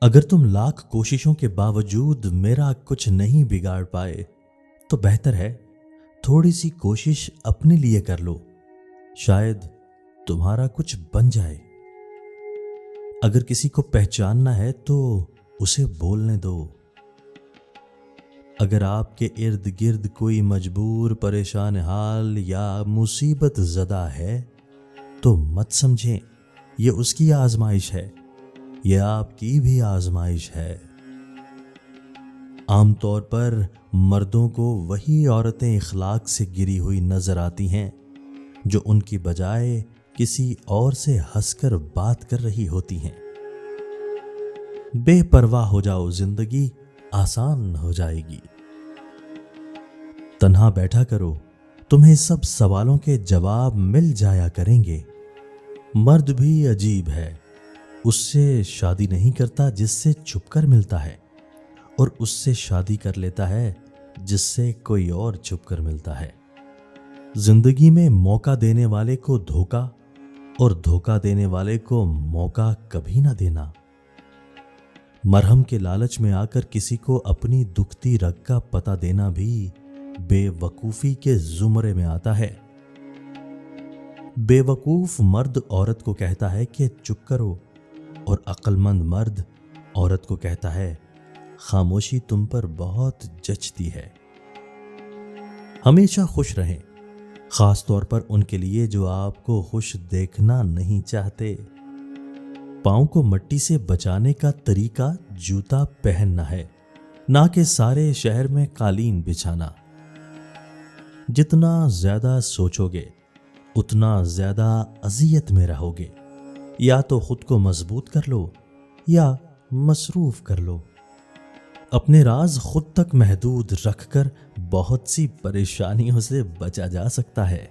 اگر تم لاکھ کوششوں کے باوجود میرا کچھ نہیں بگاڑ پائے تو بہتر ہے تھوڑی سی کوشش اپنے لیے کر لو، شاید تمہارا کچھ بن جائے۔ اگر کسی کو پہچاننا ہے تو اسے بولنے دو۔ اگر آپ کے ارد گرد کوئی مجبور، پریشان حال یا مصیبت زدہ ہے تو مت سمجھیں یہ اس کی آزمائش ہے، یہ آپ کی بھی آزمائش ہے۔ عام طور پر مردوں کو وہی عورتیں اخلاق سے گری ہوئی نظر آتی ہیں جو ان کی بجائے کسی اور سے ہنس کر بات کر رہی ہوتی ہیں۔ بے پرواہ ہو جاؤ، زندگی آسان ہو جائے گی۔ تنہا بیٹھا کرو، تمہیں سب سوالوں کے جواب مل جایا کریں گے۔ مرد بھی عجیب ہے، اس سے شادی نہیں کرتا جس سے چھپ کر ملتا ہے، اور اس سے شادی کر لیتا ہے جس سے کوئی اور چھپ کر ملتا ہے۔ زندگی میں موقع دینے والے کو دھوکا اور دھوکا دینے والے کو موقع کبھی نہ دینا۔ مرہم کے لالچ میں آ کر کسی کو اپنی دکھتی رگ کا پتہ دینا بھی بے وقوفی کے زمرے میں آتا ہے۔ بے وقوف مرد عورت کو کہتا ہے کہ چپ کرو، اور عقل مند مرد عورت کو کہتا ہے خاموشی تم پر بہت جچتی ہے۔ ہمیشہ خوش رہیں، خاص طور پر ان کے لیے جو آپ کو خوش دیکھنا نہیں چاہتے۔ پاؤں کو مٹی سے بچانے کا طریقہ جوتا پہننا ہے، نہ کہ سارے شہر میں قالین بچھانا۔ جتنا زیادہ سوچو گے اتنا زیادہ اذیت میں رہو گے۔ یا تو خود کو مضبوط کر لو یا مصروف کر لو۔ اپنے راز خود تک محدود رکھ کر بہت سی پریشانیوں سے بچا جا سکتا ہے۔